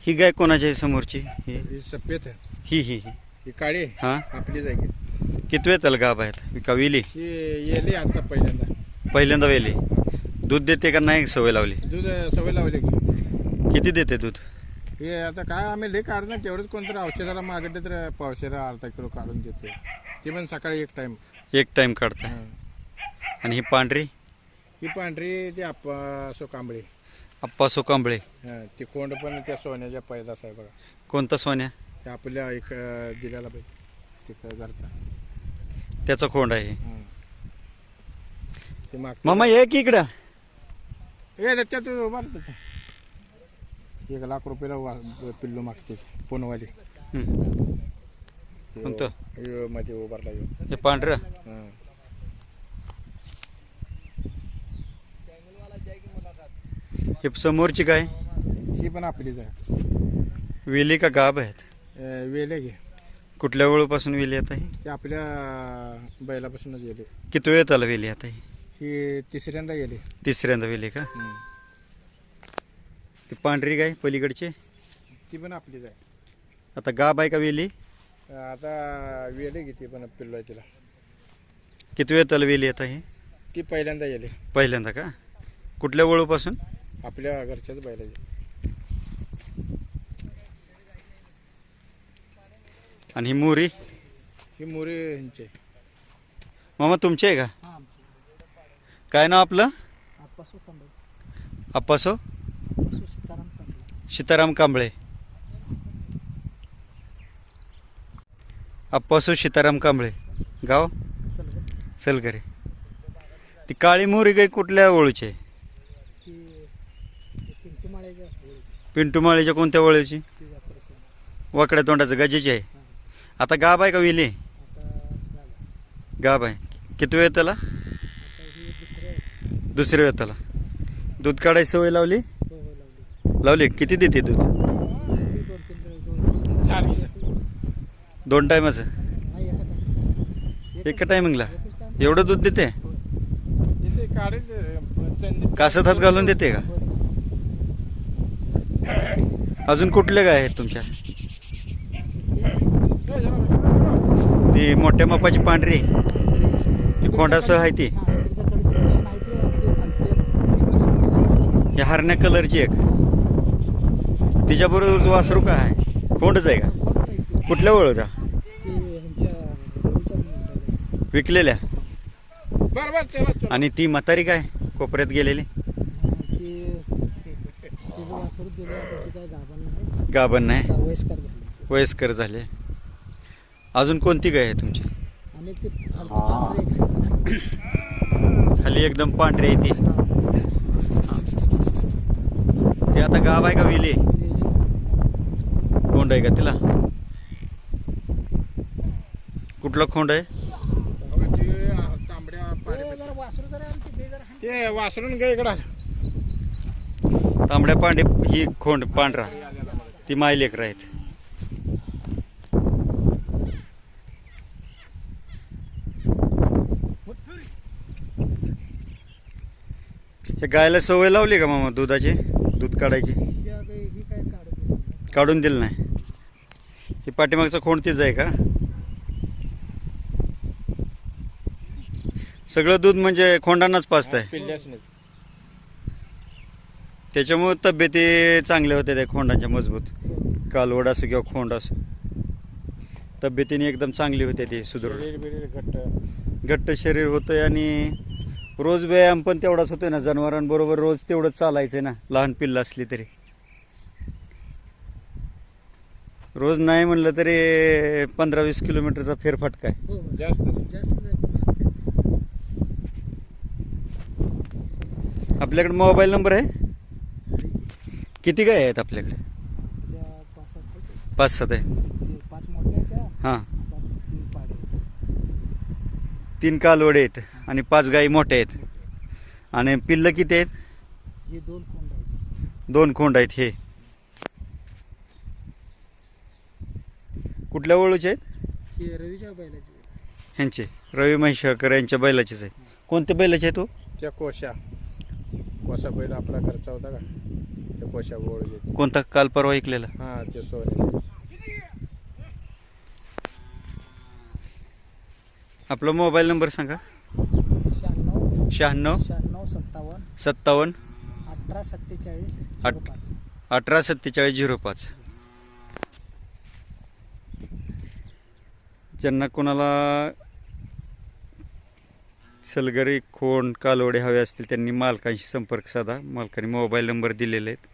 ही गाय कोणाच्या आहे समोरची? ही सफेद आहे. ही ही काळी हां आपलीच आहे की. किती वेळ त्याला गाभ आहेत का वेली? ही येली आता पहिल्यांदा वेली. दूध देते का नाही सवय लावली? दूध सवय लावली की. किती देते दूध? हे आता काय आम्ही लई काढणार तेवढंच कोणतरी औषधाला मागितलं तर पावशेरा अर्धा किलो काढून देतो. ते पण सकाळी एक टाइम. एक टाइम काढताय. आणि ही पांढरी? ही पांढरी ती सो कांबळी. आप्पा सोकांबळे. ती कोंड पण त्या सोन्याच्या पैदास आहे बघा. कोणता सोन्या? ते आपल्या एक दिलेला पाहिजे तिकडं घरचा. त्याचा खोंड आहे. ते मामा ये की इकडं. त्यात उभा राहतो. 1 लाख रुपयाला पिल्लू मागते फोनवाली. कोणतं? मध्ये उभारला हे पांढरं? हे समोरची काय? ही पण आपलीच आहे. वेली का गाभ आहेत? वेले घे. कुठल्या वळूपासून वेली आता ही? ते आपल्या बैलापासूनच गेले. किती वेळ त्याला वेली आता ही? ही तिसऱ्यांदा गेले. तिसऱ्यांदा वेली का? ती पांढरी गाय पलीकडची? ती पण आपलीच आहे. आता गाभ आहे का वेली? आता वेले घेते पण पिल्लू आहे तिला. किती वेळ त्याला वेली आता ही? ती पहिल्यांदा गेले. पहिल्यांदा का? कुठल्या वळूपासून? आपल्या घरच्याच बैलाची. आणि ही मोरी? ही मोरी ह्यांची. मामा तुमची आहे का? काय नाव आपलं? आप्पासो सीताराम कांबळे. आप्पासो सीताराम कांबळे. गाव? सलगरे. ती काळी मोरी गाय कुठल्या ओळीची आहे? पिंटू माळीच्या कोणत्या वळीची? वाकड्या तोंडाचं गजेची आहे. आता गाभ आहे का वेली? गाभ आहे. किती वेळ त्याला? दुसऱ्या वेळ त्याला. दूध काढायची सवय लावली? लावली. किती देते दूध? 2 टायमाचं? एका टायमिंगला एवढं दूध देते? कासत हात घालून देते का? अजून कुठल्या गाय आहेत तुमच्या? ती मोठ्या मापाची पांढरी ती खोंडासह आहे ती? या हरण्या कलरची एक तिच्याबरोबर वासरू का आहे? खोंडच आहे का? कुठल्या वळूचा? विकलेल्या? आणि ती म्हातारी काय कोपऱ्यात गेलेली? गाभण नाही. वयस्कर झाले. अजून कोणती गाय आहे तुमची? खाली एकदम पांढरी आहे ती. ती आता गाभ आहे का वेली? खोंड आहे का तिला? कुठला खोंड आहे? ते वासरून गे इकडं. तांबड्या पांढे ही खोंड पांढरा ती माय लेकर आहेत. हे गायला सवय लावली का मामा दुधाची? दूध काढायची? काढून दिलं नाही. ही पाठीमागचं खोंड तीच आहे का? सगळं दूध म्हणजे खोंडांनाच पाजताय. त्याच्यामुळे तब्येती चांगल्या होत्या त्या खोंडांच्या, मजबूत. कालवड असो किंवा खोंड असो तब्येतीने एकदम चांगली होते ती. सुदृढ घट्ट शरीर होतंय. आणि रोज व्यायाम पण तेवढाच होतोय ना. जनावरांबरोबर रोज तेवढंच चालायचंय ना. लहान पिल्लं असली तरी रोज नाही म्हणलं तरी 15-20 किलोमीटरचा फेरफटका आहे. जास्त. आपल्याकडे मोबाईल नंबर आहे? किती गाय आहेत आपल्याकडे? 5-7 आहे. हां 3 कालवडे आहेत आणि 5 गायी मोठ्या आहेत. आणि पिल्लं किती आहेत? 2 खोंड आहेत. हे कुठल्या वळूचे आहेत? रवीच्या बैलाची. ह्यांचे रवी म्हैसळकर यांच्या बैलाचेच आहे. कोणत्या बैलाचे आहे तो? त्या कोशा बैल आपला घरचा होता का? ते कोशा गोळ जे कोणता काल परवा ऐकलेला? हा ते सोने. आपला मोबाईल नंबर सांगा. 96 96 96 57 57 18 47 आठ- 05. 18 47 05. ज्यांना कोणाला सलगरी, खोंड, कालवडे हवे असतील त्यांनी मालकांशी संपर्क साधा. मालकांनी मोबाईल नंबर दिलेले आहेत.